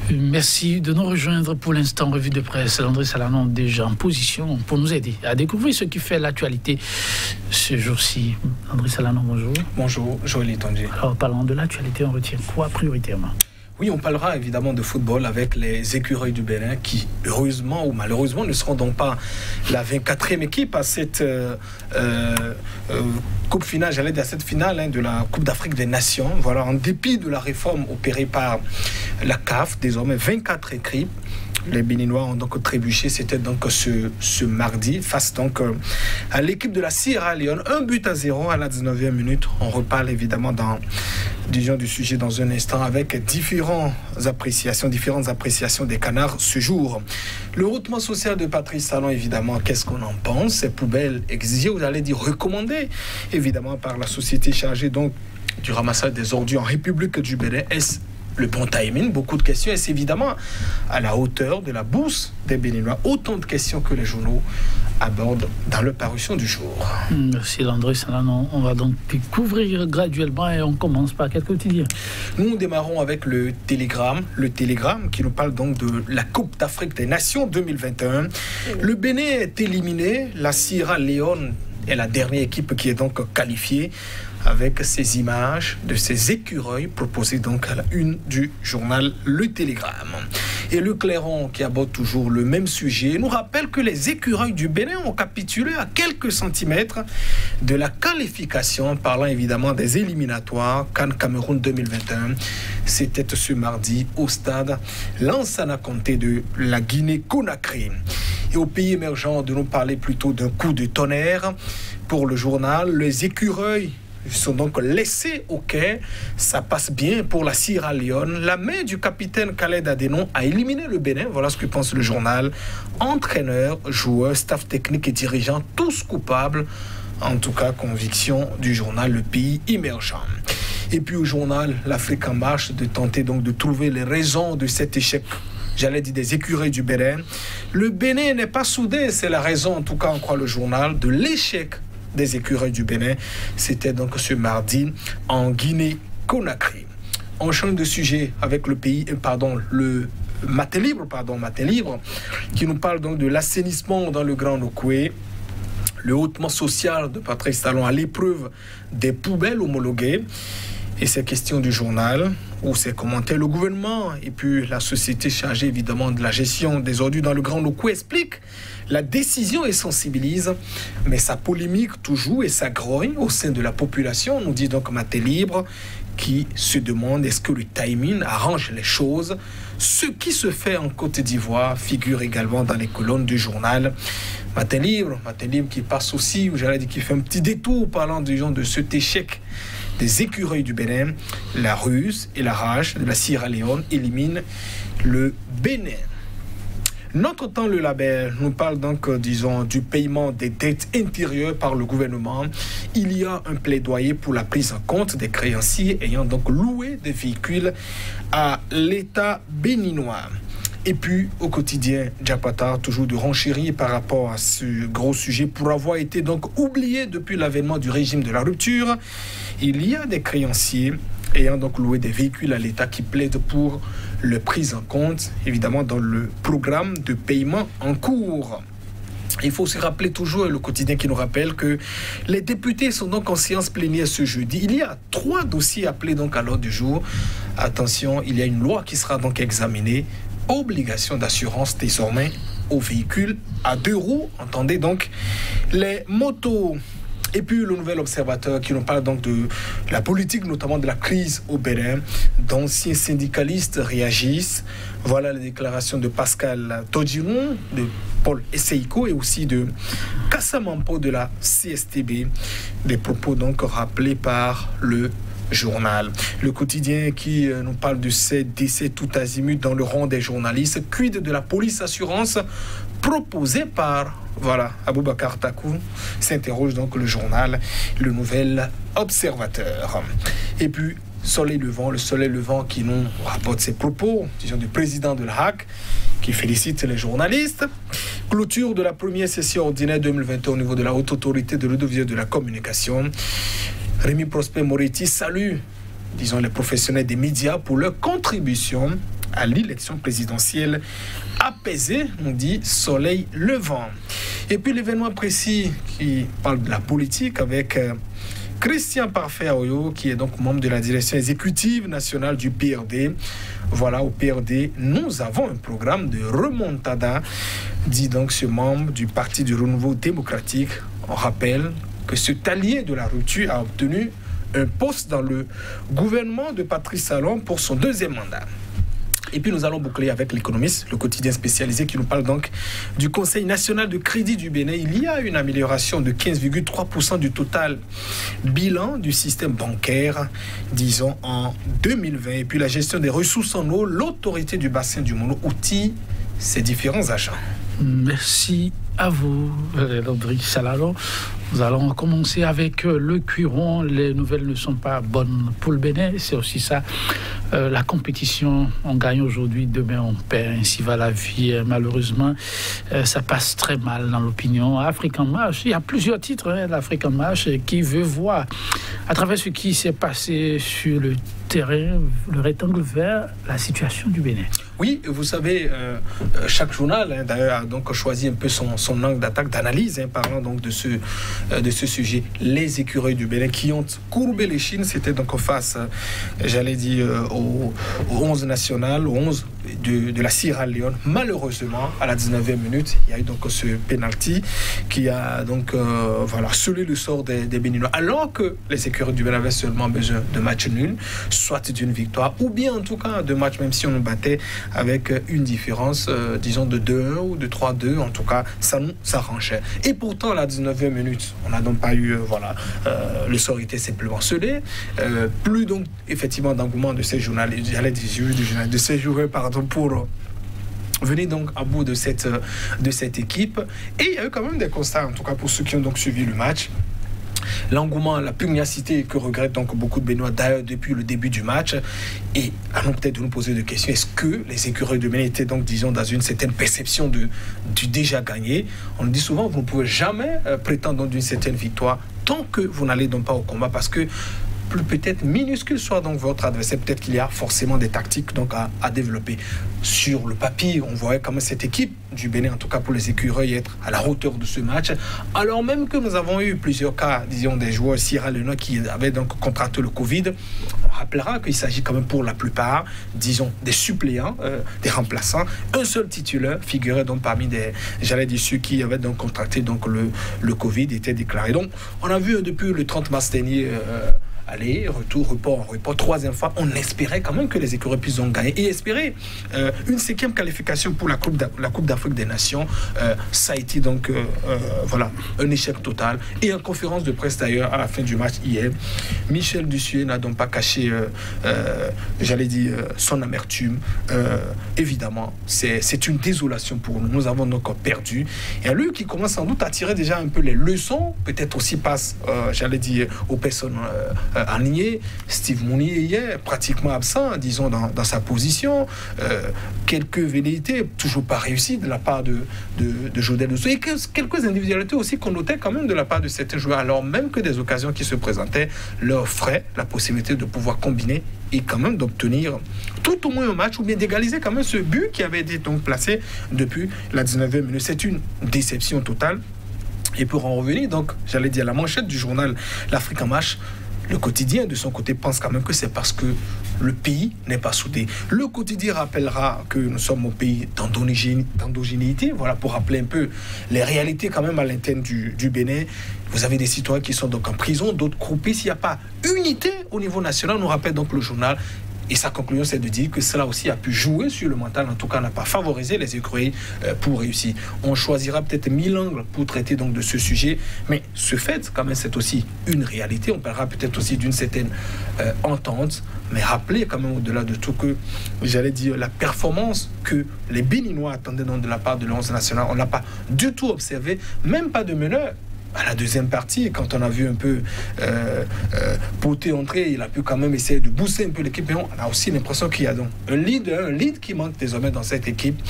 Merci de nous rejoindre pour l'instant. Revue de presse. Landry Salanon déjà en position pour nous aider à découvrir ce qui fait l'actualité ce jour-ci. Landry Salanon, bonjour. Bonjour, Joël Etonji. Alors, parlant de l'actualité, on retient quoi prioritairement? Oui, on parlera évidemment de football avec les écureuils du Bénin qui, heureusement ou malheureusement, ne seront donc pas la 24e équipe à cette coupe finale, j'allais dire à cette finale de la Coupe d'Afrique des Nations. Voilà, en dépit de la réforme opérée par la CAF, désormais 24 équipes. Les Béninois ont donc trébuché, c'était donc ce mardi, face donc à l'équipe de la Sierra Leone, 1-0 à la 19e minute. On reparle évidemment du sujet dans un instant avec différentes appréciations des Canards ce jour. Le hautement social de Patrice Talon, évidemment, qu'est-ce qu'on en pense? Ces poubelles exigées, vous allez dire recommandées, évidemment par la société chargée donc du ramassage des ordures en République du Bénin. Est-ce le bon timing? Beaucoup de questions. Est-ce évidemment à la hauteur de la bourse des Béninois? Autant de questions que les journaux abordent dans leur parution du jour. Merci Landry Salanon. On va donc couvrir graduellement et on commence par quelques quotidiens. Nous démarrons avec le Télégramme qui nous parle donc de la Coupe d'Afrique des Nations 2021. Le Bénin est éliminé. La Sierra Leone est la dernière équipe qui est donc qualifiée, avec ces images de ces écureuils proposées donc à la une du journal Le Télégramme. Et le Clairon, qui aborde toujours le même sujet, nous rappelle que les écureuils du Bénin ont capitulé à quelques centimètres de la qualification, parlant évidemment des éliminatoires CAN Cameroun 2021. C'était ce mardi au stade Lansana Conté de la Guinée-Conakry. Et au pays émergent, de nous parler plutôt d'un coup de tonnerre pour le journal. Les écureuils sont donc laissés au quai. Ça passe bien pour la Sierra Leone. La main du capitaine Khaled Adénon a éliminé le Bénin. Voilà ce que pense le journal. Entraîneurs, joueurs, staff technique et dirigeants, tous coupables. En tout cas, conviction du journal Le Pays émergent. Et puis au journal L'Afrique en marche, de tenter donc de trouver les raisons de cet échec, j'allais dire des écureuils du Bénin. Le Bénin n'est pas soudé, c'est la raison, en tout cas, on croit le journal, de l'échec des écureuils du Bénin. C'était donc ce mardi en Guinée-Conakry. On change de sujet avec le Matin Libre, qui nous parle donc de l'assainissement dans le Grand Nokoué. Le hautement social de Patrice Talon à l'épreuve des poubelles homologuées. Et ces questions du journal, ou ces commentaires, le gouvernement et puis la société chargée évidemment de la gestion des ordures dans le Grand Nokoué expliquent la décision et sensibilise, mais ça polémique toujours et ça grogne au sein de la population, nous dit donc Matin Libre, qui se demande est-ce que le timing arrange les choses. Ce qui se fait en Côte d'Ivoire figure également dans les colonnes du journal Matin Libre qui passe aussi, ou j'allais dire qui fait un petit détour parlant de cet échec des écureuils du Bénin. La ruse et la rage de la Sierra Leone éliminent le Bénin. Notre temps, le label, nous parle donc, disons, du paiement des dettes intérieures par le gouvernement. Il y a un plaidoyer pour la prise en compte des créanciers ayant donc loué des véhicules à l'État béninois. Et puis, au quotidien, Diapata, toujours de renchérir par rapport à ce gros sujet pour avoir été donc oublié depuis l'avènement du régime de la rupture. Il y a des créanciers ayant donc loué des véhicules à l'État qui plaident pour leur prise en compte, évidemment, dans le programme de paiement en cours. Il faut se rappeler toujours, le quotidien qui nous rappelle que les députés sont donc en séance plénière ce jeudi. Il y a 3 dossiers appelés donc à l'ordre du jour. Attention, il y a une loi qui sera donc examinée. Obligation d'assurance désormais aux véhicules à 2 roues. Entendez donc les motos. Et puis le Nouvel Observateur qui nous parle donc de la politique, notamment de la crise au Bénin. D'anciens syndicalistes réagissent. Voilà les déclarations de Pascal Todjiron, de Paul Esseiko et aussi de Kassamampo de la CSTB. Des propos donc rappelés par le journal. Le quotidien qui nous parle de ces décès tout azimut dans le rang des journalistes. Quid de la police assurance proposée par Aboubacar Takou, s'interroge donc le journal Le Nouvel Observateur. Et puis le soleil levant qui nous rapporte ses propos, disons, du président de la HAC, qui félicite les journalistes. Clôture de la première session ordinaire 2021 au niveau de la Haute Autorité de l'Audiovisuel de la Communication. Rémi Prosper Moretti salue, disons, les professionnels des médias pour leur contribution à l'élection présidentielle apaisée, on dit soleil levant. Et puis l'événement précis qui parle de la politique avec Christian Parfait Aoyo, qui est donc membre de la direction exécutive nationale du PRD. Voilà, au PRD, nous avons un programme de remontada, dit donc ce membre du Parti du Renouveau démocratique. On rappelle que cet allié de la rupture a obtenu un poste dans le gouvernement de Patrice Talon pour son deuxième mandat. Et puis nous allons boucler avec l'Économiste, le quotidien spécialisé qui nous parle donc du Conseil national de crédit du Bénin. Il y a une amélioration de 15,3% du total bilan du système bancaire, disons, en 2020. Et puis la gestion des ressources en eau, l'autorité du bassin du Mono outille ses différents agents. Merci à vous, Landry Salalo. Nous allons commencer avec le Cuiron. Les nouvelles ne sont pas bonnes pour le Bénin. C'est aussi ça. La compétition, on gagne aujourd'hui, demain on perd. Ainsi va la vie. Malheureusement, ça passe très mal dans l'opinion. African Match, il y a plusieurs titres, l'African Match, qui veut voir, à travers ce qui s'est passé sur le terrain, le rectangle vert, la situation du Bénin. Oui, vous savez, chaque journal, d'ailleurs, a donc choisi un peu son angle d'attaque, d'analyse, parlant donc de ce sujet. Les écureuils du Bénin qui ont courbé les chines, c'était donc face, j'allais dire, au 11 national, au 11 de la Sierra Leone. Malheureusement, à la 19e minute, il y a eu donc ce penalty qui a donc scellé le sort des Béninois. Alors que les écureuils du Bénin avaient seulement besoin de match nul, soit d'une victoire, ou bien en tout cas de match, même si on nous battait avec une différence, disons, de 2-1 ou de 3-2. En tout cas, ça nous arrangeait. Et pourtant, à la 19e minute, on n'a donc pas eu, le sort était simplement scellé. Plus donc, effectivement, d'engouement de ces journalistes, j'allais dire de ces joueurs, pardon, pour venir donc à bout de cette équipe. Et il y a eu quand même des constats, en tout cas pour ceux qui ont donc suivi le match. L'engouement, la pugnacité que regrettent donc beaucoup de Béninois d'ailleurs depuis le début du match. Et allons peut-être de nous poser des questions. Est-ce que les écureuils de Bénin étaient donc, disons, dans une certaine perception du déjà gagné? On le dit souvent, vous ne pouvez jamais prétendre d'une certaine victoire tant que vous n'allez donc pas au combat, parce que plus peut-être minuscule soit donc votre adversaire, peut-être qu'il y a forcément des tactiques donc à développer. Sur le papier, on voyait quand même cette équipe du Bénin, en tout cas pour les écureuils, être à la hauteur de ce match, alors même que nous avons eu plusieurs cas, disons, des joueurs sierra-léonais qui avaient donc contracté le Covid. On rappellera qu'il s'agit quand même pour la plupart, disons, des suppléants, des remplaçants. Un seul titulaire figurait donc parmi ceux qui avaient donc contracté donc le Covid, était déclaré. Donc on a vu depuis le 30 mars dernier, aller, retour, report, troisième fois, on espérait quand même que les écureuils puissent en gagner et espérer une 5e qualification pour la Coupe d'Afrique des Nations. Ça a été donc un échec total. Et en conférence de presse d'ailleurs à la fin du match hier, Michel Dussuet n'a donc pas caché, son amertume. Évidemment, c'est une désolation pour nous. Nous avons donc perdu. Et à lui qui commence sans doute à tirer déjà un peu les leçons, peut-être aussi passe, aux personnes aligné. Steve Mounier hier, pratiquement absent, disons, dans sa position. Quelques velléités, toujours pas réussies de la part de Jodel Ousso. Et quelques individualités aussi qu'on notait quand même de la part de certains joueurs, alors même que des occasions qui se présentaient leur offraient la possibilité de pouvoir combiner et quand même d'obtenir tout au moins un match, ou bien d'égaliser quand même ce but qui avait été donc placé depuis la 19e minute. C'est une déception totale. Et pour en revenir, donc, à la manchette du journal L'Afrique en marche, le quotidien, de son côté, pense quand même que c'est parce que le pays n'est pas soudé. Le quotidien rappellera que nous sommes au pays d'endogénéité, voilà, pour rappeler un peu les réalités quand même à l'interne du Bénin. Vous avez des citoyens qui sont donc en prison, d'autres groupés. S'il n'y a pas unité au niveau national, nous rappelle donc le journal. Et sa conclusion, c'est de dire que cela aussi a pu jouer sur le mental, en tout cas n'a pas favorisé les écureuils pour réussir. On choisira peut-être 1000 angles pour traiter donc de ce sujet, mais ce fait, quand même, c'est aussi une réalité. On parlera peut-être aussi d'une certaine entente, mais rappelez quand même au-delà de tout que, la performance que les Béninois attendaient donc de la part de l'11 national, on n'a pas du tout observé, même pas de meneur. À la deuxième partie, quand on a vu un peu Poté entrer, il a pu quand même essayer de booster un peu l'équipe, mais on a aussi l'impression qu'il y a donc un lead qui manque désormais dans cette équipe.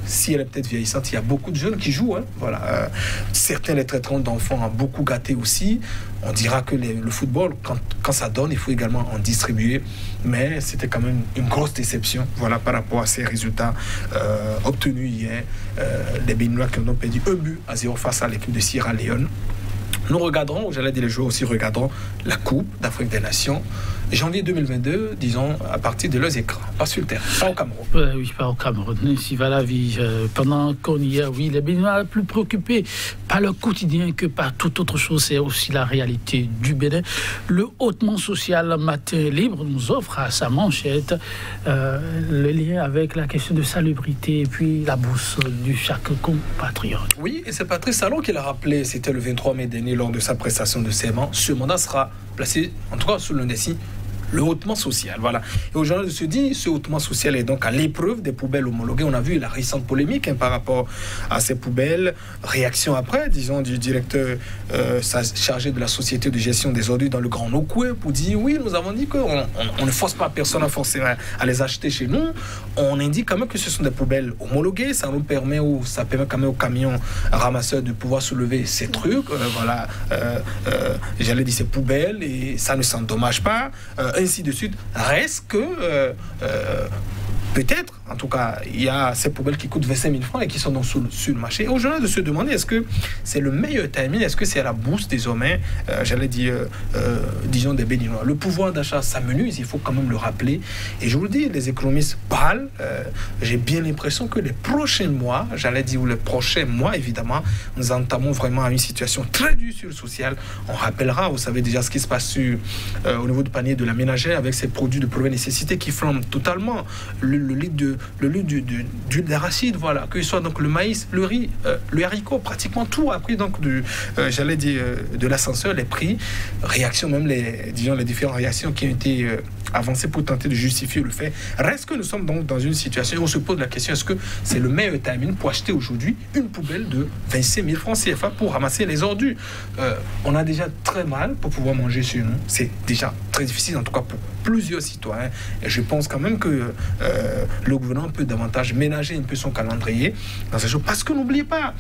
si elle est peut-être vieillissante, il y a beaucoup de jeunes qui jouent. Hein, voilà. Certains les traiteront d'enfants beaucoup gâtés aussi. On dira que le football, quand ça donne, il faut également en distribuer. Mais c'était quand même une grosse déception, voilà, par rapport à ces résultats obtenus hier. Les Béninois qui ont perdu 1-0 face à l'équipe de Sierra Leone. Nous regarderons, j'allais dire les joueurs aussi regarderont la Coupe d'Afrique des Nations, janvier 2022, disons, à partir de leurs écrans, pas sur le terrain, pas au Cameroun. Oui, pas au Cameroun. Ainsi va la vie. Pendant qu'on y est, oui, les Béninois plus préoccupés par le quotidien que par toute autre chose, c'est aussi la réalité du Bénin. Le hautement social Matin Libre nous offre à sa manchette le lien avec la question de salubrité et puis la bourse du chaque compatriote. Oui, et c'est Patrice Talon qui l'a rappelé, c'était le 23 mai dernier lors de sa prestation de serment. Ce mandat sera placé, en tout cas sous le défi, le hautement social, voilà. Et aujourd'hui, se dit, ce hautement social est donc à l'épreuve des poubelles homologuées. On a vu la récente polémique par rapport à ces poubelles. Réaction après, disons, du directeur chargé de la société de gestion des ordures dans le Grand Nokoué pour dire, oui, nous avons dit qu'on ne force pas personne à forcer à les acheter chez nous. On indique quand même que ce sont des poubelles homologuées. Ça nous permet, ça permet quand même aux camions ramasseurs de pouvoir soulever ces trucs, voilà, j'allais dire ces poubelles, et ça ne s'endommage pas. Ainsi de suite. Reste que peut-être, en tout cas, il y a ces poubelles qui coûtent 25 000 francs et qui sont donc sur le marché. Et aujourd'hui, de se demander, est-ce que c'est le meilleur timing? Est-ce que c'est à la bourse désormais, j'allais dire, disons, des Béninois? Le pouvoir d'achat s'amenuise, il faut quand même le rappeler. Et je vous le dis, les économistes parlent. J'ai bien l'impression que les prochains mois, j'allais dire, ou les prochains mois, évidemment, nous entamons vraiment une situation très dure sur le social. On rappellera, vous savez déjà ce qui se passe au niveau du panier de la ménagère avec ces produits de première nécessité qui flambent totalement. Le litre d'huile d'arachide, voilà, que ce soit donc le maïs, le riz, le haricot, pratiquement tout a pris donc j'allais dire de l'ascenseur, les prix, réactions, même les différentes réactions qui ont été avancées pour tenter de justifier le fait. Reste que nous sommes donc dans une situation où on se pose la question, est-ce que c'est le meilleur timing pour acheter aujourd'hui une poubelle de 25 000 francs CFA pour ramasser les ordures? On a déjà très mal pour pouvoir manger chez nous, c'est déjà très difficile, en tout cas pour plusieurs citoyens, et je pense quand même que le gouvernement peut davantage ménager un peu son calendrier dans ces choses, parce que n'oubliez pas,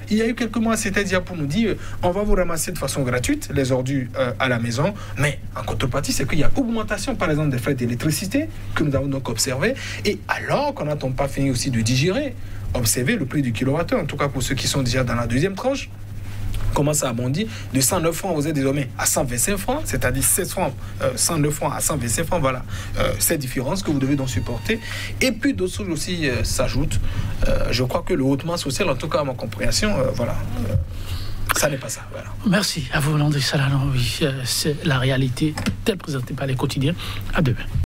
il y a eu quelques mois, c'est-à-dire pour nous dire, on va vous ramasser de façon gratuite les ordures à la maison, mais en contrepartie, c'est qu'il y a augmentation, par exemple, des frais d'électricité que nous avons donc observé, et alors qu'on n'attend pas fini aussi de digérer, observer le prix du kilowattheure, en tout cas pour ceux qui sont déjà dans la deuxième tranche, commence à bondir de 109 francs, vous êtes désormais à 125 francs, c'est-à-dire 16 francs, 109 francs à 125 francs, voilà, cette différence que vous devez donc supporter. Et puis d'autres choses aussi s'ajoutent. Je crois que le hautement social, en tout cas à ma compréhension, voilà, ça n'est pas ça. Voilà. Merci à vous, Landry Salanon. Oui, c'est la réalité telle présentée par les quotidiens. À demain.